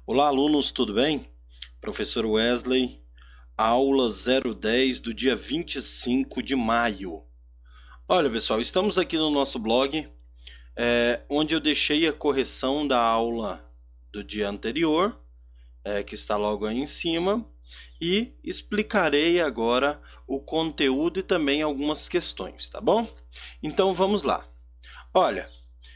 Olá, alunos, tudo bem? Professor Wesley, aula 010 do dia 25 de maio. Olha, pessoal, estamos aqui no nosso blog, onde eu deixei a correção da aula do dia anterior, que está logo aí em cima, e explicarei agora o conteúdo e também algumas questões, tá bom? Então, vamos lá. Olha,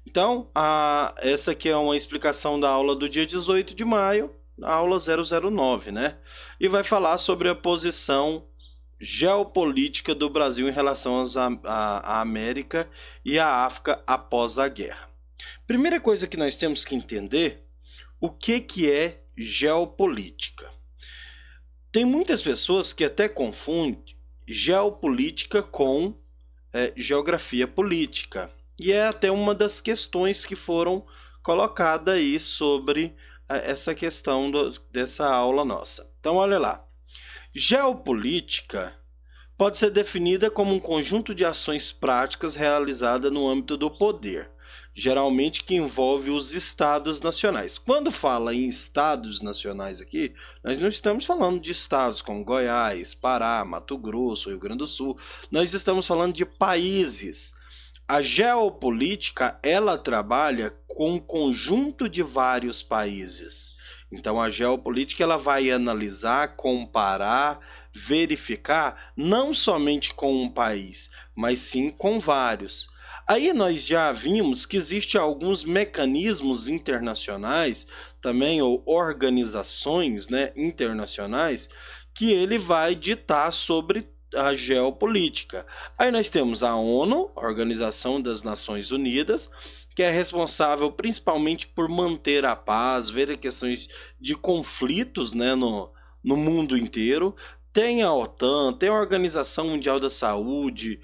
então, essa aqui é uma explicação da aula do dia 18 de maio, a aula 009, né? E vai falar sobre a posição geopolítica do Brasil em relação à América e à África após a guerra. Primeira coisa que nós temos que entender, o que é geopolítica? Tem muitas pessoas que até confundem geopolítica com geografia política. E é até uma das questões que foram colocadas aí sobre essa questão dessa aula nossa. Então, olha lá. Geopolítica pode ser definida como um conjunto de ações práticas realizadas no âmbito do poder, geralmente que envolve os estados nacionais. Quando fala em estados nacionais aqui, nós não estamos falando de estados como Goiás, Pará, Mato Grosso, Rio Grande do Sul. Nós estamos falando de países. A geopolítica, ela trabalha com um conjunto de vários países. Então, a geopolítica ela vai analisar, comparar, verificar, não somente com um país, mas sim com vários. Aí nós já vimos que existem alguns mecanismos internacionais, também, ou organizações, né, internacionais, que ele vai ditar sobre a geopolítica. Aí nós temos a ONU, a Organização das Nações Unidas, que é responsável principalmente por manter a paz, ver questões de conflitos, né, no mundo inteiro. Tem a OTAN, tem a Organização Mundial da Saúde,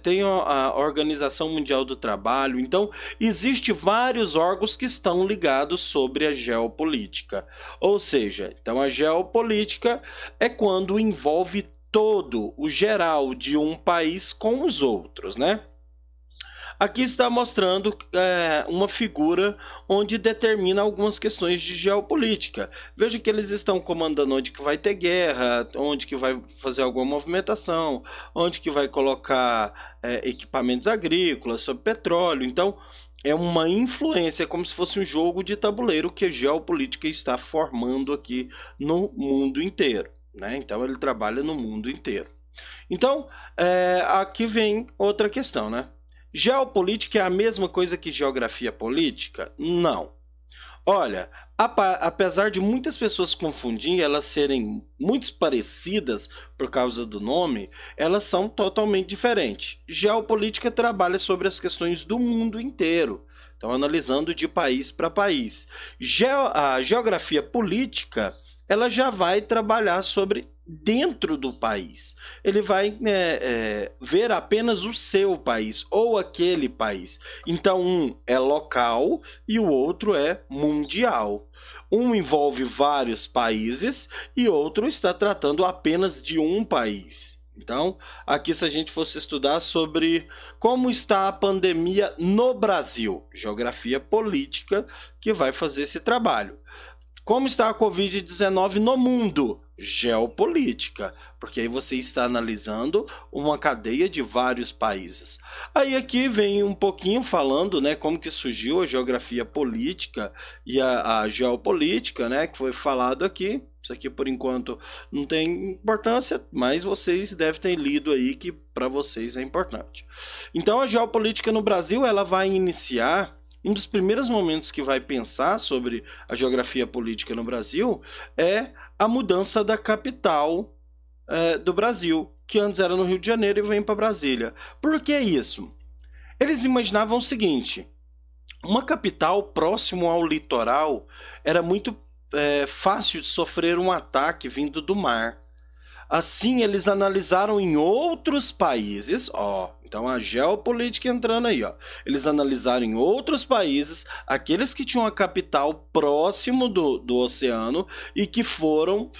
tem a Organização Mundial do Trabalho. Então, existem vários órgãos que estão ligados sobre a geopolítica. Ou seja, então a geopolítica é quando envolve todo o geral de um país com os outros, né? Aqui está mostrando uma figura onde determina algumas questões de geopolítica. Veja que eles estão comandando onde que vai ter guerra, onde que vai fazer alguma movimentação, onde que vai colocar equipamentos agrícolas, sobre petróleo. Então, é uma influência, é como se fosse um jogo de tabuleiro que a geopolítica está formando aqui no mundo inteiro, né? Então, ele trabalha no mundo inteiro. Então, aqui vem outra questão, né? Geopolítica é a mesma coisa que geografia política? Não. Olha, apesar de muitas pessoas confundirem, elas serem muito parecidas por causa do nome, elas são totalmente diferentes. Geopolítica trabalha sobre as questões do mundo inteiro, então analisando de país para país. A geografia política, ela já vai trabalhar sobre dentro do país. Ele vai ver apenas o seu país ou aquele país. Então, um é local e o outro é mundial. Um envolve vários países e outro está tratando apenas de um país. Então, aqui se a gente fosse estudar sobre como está a pandemia no Brasil, geografia política que vai fazer esse trabalho. Como está a Covid-19 no mundo? Geopolítica, porque aí você está analisando uma cadeia de vários países. Aí aqui vem um pouquinho falando, né, como que surgiu a geografia política e a geopolítica, né, que foi falado aqui. Isso aqui, por enquanto, não tem importância, mas vocês devem ter lido aí que para vocês é importante. Então, a geopolítica no Brasil, ela vai iniciar. Um dos primeiros momentos que vai pensar sobre a geografia política no Brasil é a mudança da capital do Brasil, que antes era no Rio de Janeiro e vem para Brasília. Por que isso? Eles imaginavam o seguinte: uma capital próximo ao litoral era muito fácil de sofrer um ataque vindo do mar. Assim, eles analisaram em outros países, então a geopolítica entrando aí, eles analisaram em outros países, aqueles que tinham a capital próximo do oceano e que foram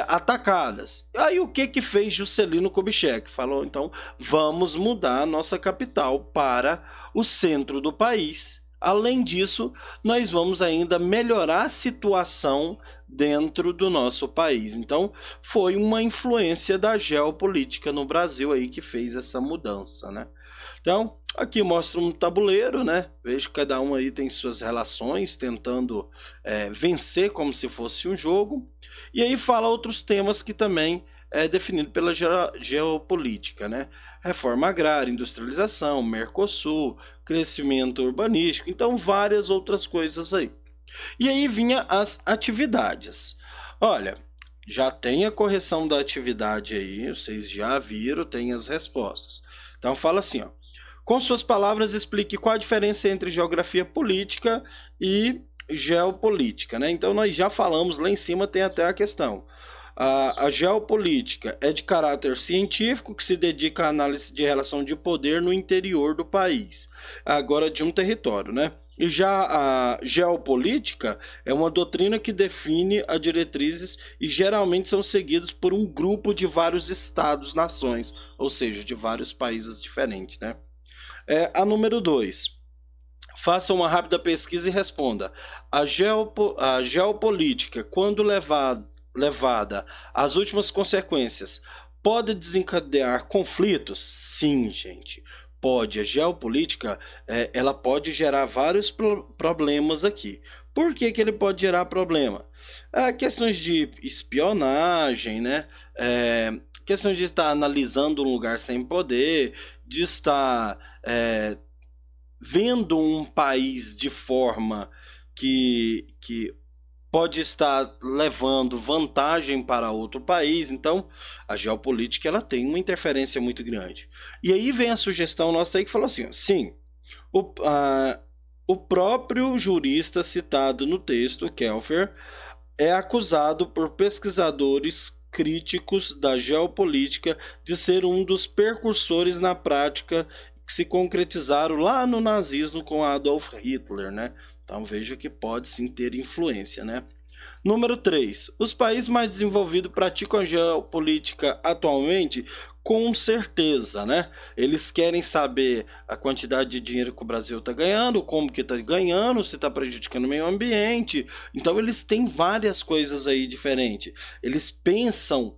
atacadas. Aí o que fez Juscelino Kubitschek? Falou, então, vamos mudar a nossa capital para o centro do país. Além disso, nós vamos ainda melhorar a situação dentro do nosso país. Então, foi uma influência da geopolítica no Brasil aí que fez essa mudança, né? Então, aqui mostra um tabuleiro, né? Vejo que cada um aí tem suas relações, tentando vencer como se fosse um jogo. E aí fala outros temas que também é definido pela geopolítica, né? Reforma agrária, industrialização, Mercosul, crescimento urbanístico, então várias outras coisas aí. E aí vinha as atividades. Olha, já tem a correção da atividade aí, vocês já viram, tem as respostas. Então fala assim, ó. Com suas palavras, explique qual a diferença entre geografia política e geopolítica, né? Então nós já falamos, lá em cima tem até a questão. A geopolítica é de caráter científico, que se dedica à análise de relação de poder no interior do país, agora de um território, né? E já a geopolítica é uma doutrina que define as diretrizes e geralmente são seguidos por um grupo de vários estados-nações, ou seja, de vários países diferentes, né? A número 2. Faça uma rápida pesquisa e responda. A geopolítica, quando levada às últimas consequências, pode desencadear conflitos? Sim, gente, pode. A geopolítica, ela pode gerar vários problemas aqui. Por que ele pode gerar problema? Questões de espionagem, né? Questões de estar analisando um lugar sem poder, de estar vendo um país de forma que pode estar levando vantagem para outro país. Então, a geopolítica ela tem uma interferência muito grande. E aí vem a sugestão nossa aí que falou assim, ó, sim, o próprio jurista citado no texto, Kelfer, é acusado por pesquisadores críticos da geopolítica de ser um dos precursores na prática que se concretizaram lá no nazismo com Adolf Hitler, né? Então veja que pode sim ter influência, né? Número 3. Os países mais desenvolvidos praticam a geopolítica atualmente? Com certeza, né? Eles querem saber a quantidade de dinheiro que o Brasil está ganhando, como que está ganhando, se está prejudicando o meio ambiente. Então eles têm várias coisas aí diferentes. Eles pensam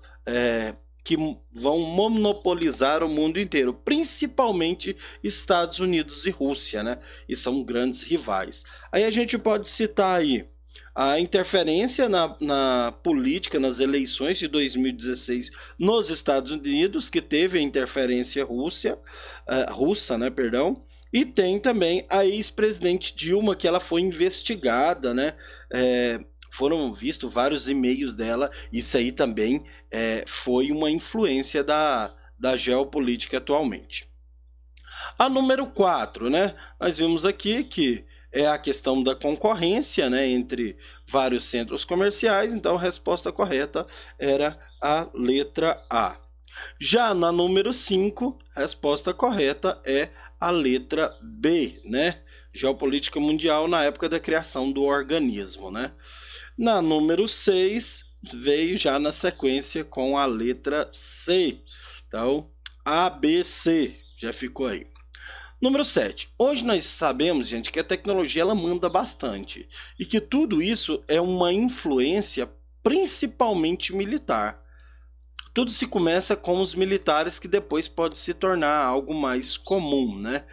que vão monopolizar o mundo inteiro, principalmente Estados Unidos e Rússia, né? E são grandes rivais. Aí a gente pode citar aí a interferência na política, nas eleições de 2016 nos Estados Unidos, que teve a interferência russa, né, perdão, e tem também a ex-presidente Dilma, que ela foi investigada, né, foram vistos vários e-mails dela, isso aí também foi uma influência da geopolítica atualmente. A número 4, né, nós vimos aqui que é a questão da concorrência, né, entre vários centros comerciais, então a resposta correta era a letra A. Já na número 5, a resposta correta é a letra B, né? Geopolítica mundial na época da criação do organismo, né? Na número 6, veio já na sequência com a letra C. Então, A, B, C, já ficou aí. Número 7. Hoje nós sabemos, gente, que a tecnologia ela manda bastante e que tudo isso é uma influência principalmente militar. Tudo se começa com os militares, que depois pode se tornar algo mais comum, né?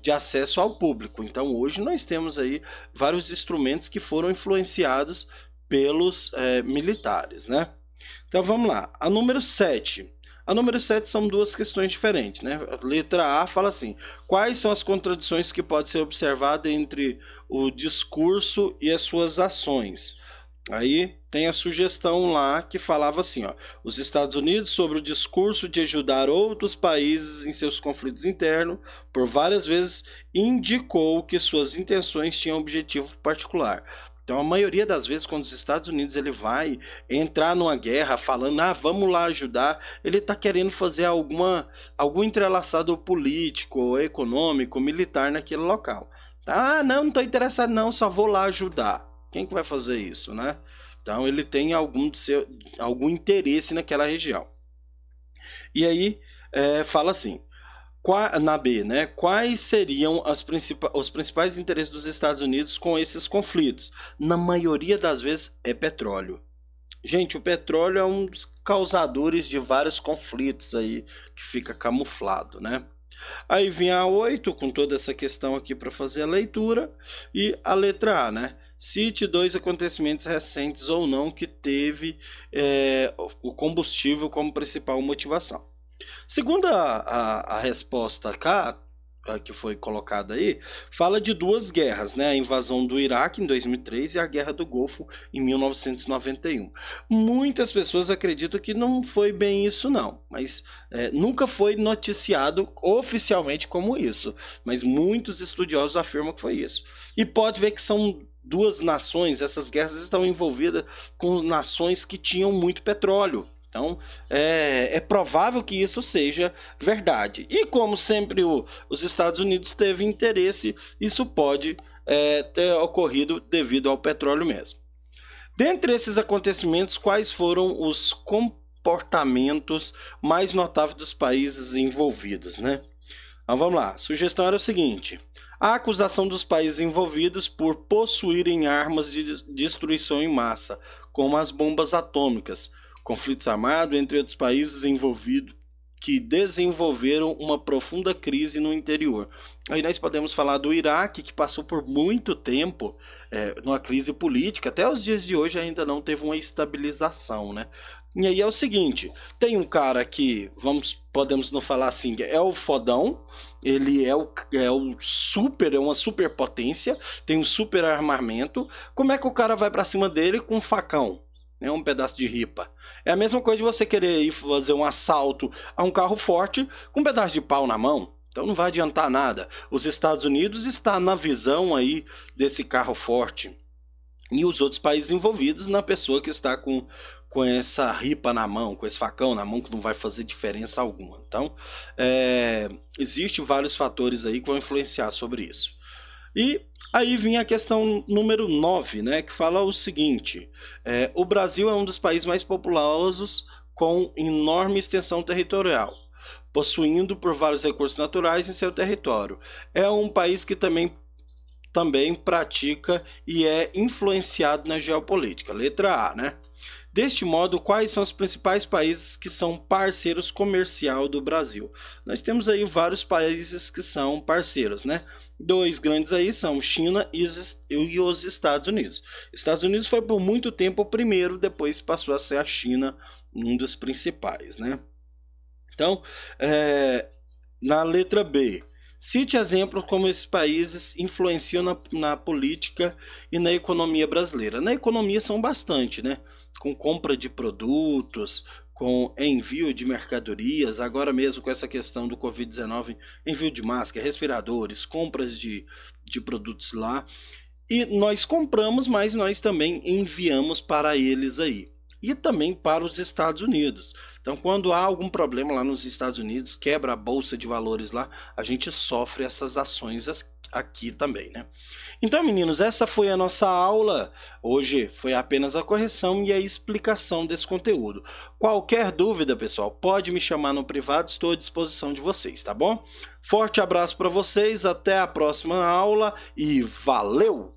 De acesso ao público. Então hoje nós temos aí vários instrumentos que foram influenciados pelos militares, né? Então vamos lá. A número 7. A número 7 são duas questões diferentes, né? A letra A fala assim: quais são as contradições que podem ser observadas entre o discurso e as suas ações? Aí tem a sugestão lá que falava assim, ó, os Estados Unidos, sobre o discurso de ajudar outros países em seus conflitos internos, por várias vezes indicou que suas intenções tinham objetivo particular. Então, a maioria das vezes, quando os Estados Unidos ele vai entrar numa guerra falando, vamos lá ajudar, ele está querendo fazer algum entrelaçado político, econômico, militar naquele local. Não estou interessado não, só vou lá ajudar. Quem que vai fazer isso, né? Então, ele tem algum interesse naquela região. E aí, fala assim, Na B, né? Quais seriam os principais interesses dos Estados Unidos com esses conflitos? Na maioria das vezes é petróleo. Gente, o petróleo é um dos causadores de vários conflitos aí que fica camuflado, né? Aí vem a 8 com toda essa questão aqui para fazer a leitura, e a letra A, né? Cite dois acontecimentos recentes ou não que teve o combustível como principal motivação. Segundo a resposta K, que foi colocada aí, fala de duas guerras, né? A invasão do Iraque em 2003 e a Guerra do Golfo em 1991. Muitas pessoas acreditam que não foi bem isso não, mas nunca foi noticiado oficialmente como isso, mas muitos estudiosos afirmam que foi isso. E pode ver que são duas nações, essas guerras estão envolvidas com nações que tinham muito petróleo. Então, é provável que isso seja verdade. E como sempre os Estados Unidos teve interesse, isso pode ter ocorrido devido ao petróleo mesmo. Dentre esses acontecimentos, quais foram os comportamentos mais notáveis dos países envolvidos, né? Então vamos lá, a sugestão era o seguinte: a acusação dos países envolvidos por possuírem armas de destruição em massa, como as bombas atômicas, conflitos armados entre outros países envolvidos que desenvolveram uma profunda crise no interior. Aí nós podemos falar do Iraque, que passou por muito tempo numa crise política, até os dias de hoje ainda não teve uma estabilização, né? E aí é o seguinte, tem um cara que, podemos não falar assim, é o fodão, ele é uma superpotência, tem um super armamento. Como é que o cara vai para cima dele com um facão? Um pedaço de ripa. É a mesma coisa de você querer ir fazer um assalto a um carro forte com um pedaço de pau na mão. Então não vai adiantar nada. Os Estados Unidos está na visão aí desse carro forte. E os outros países envolvidos na pessoa que está com essa ripa na mão, com esse facão na mão, que não vai fazer diferença alguma. Então, existem vários fatores aí que vão influenciar sobre isso. E aí vinha a questão número 9, né, que fala o seguinte: o Brasil é um dos países mais populosos com enorme extensão territorial, possuindo por vários recursos naturais em seu território. É um país que também pratica e é influenciado na geopolítica. Letra A, né? Deste modo, quais são os principais países que são parceiros comerciais do Brasil? Nós temos aí vários países que são parceiros, né? Dois grandes aí são China e os Estados Unidos. Estados Unidos foi por muito tempo o primeiro, depois passou a ser a China um dos principais, né? Então, na letra B, cite exemplos como esses países influenciam na política e na economia brasileira. Na economia são bastante, né? Com compra de produtos, com envio de mercadorias, agora mesmo com essa questão do Covid-19, envio de máscara, respiradores, compras de produtos lá. E nós compramos, mas nós também enviamos para eles aí. E também para os Estados Unidos. Então, quando há algum problema lá nos Estados Unidos, quebra a bolsa de valores lá, a gente sofre essas ações aqui também, né? Então, meninos, essa foi a nossa aula. Hoje foi apenas a correção e a explicação desse conteúdo. Qualquer dúvida, pessoal, pode me chamar no privado, estou à disposição de vocês, tá bom? Forte abraço para vocês, até a próxima aula e valeu!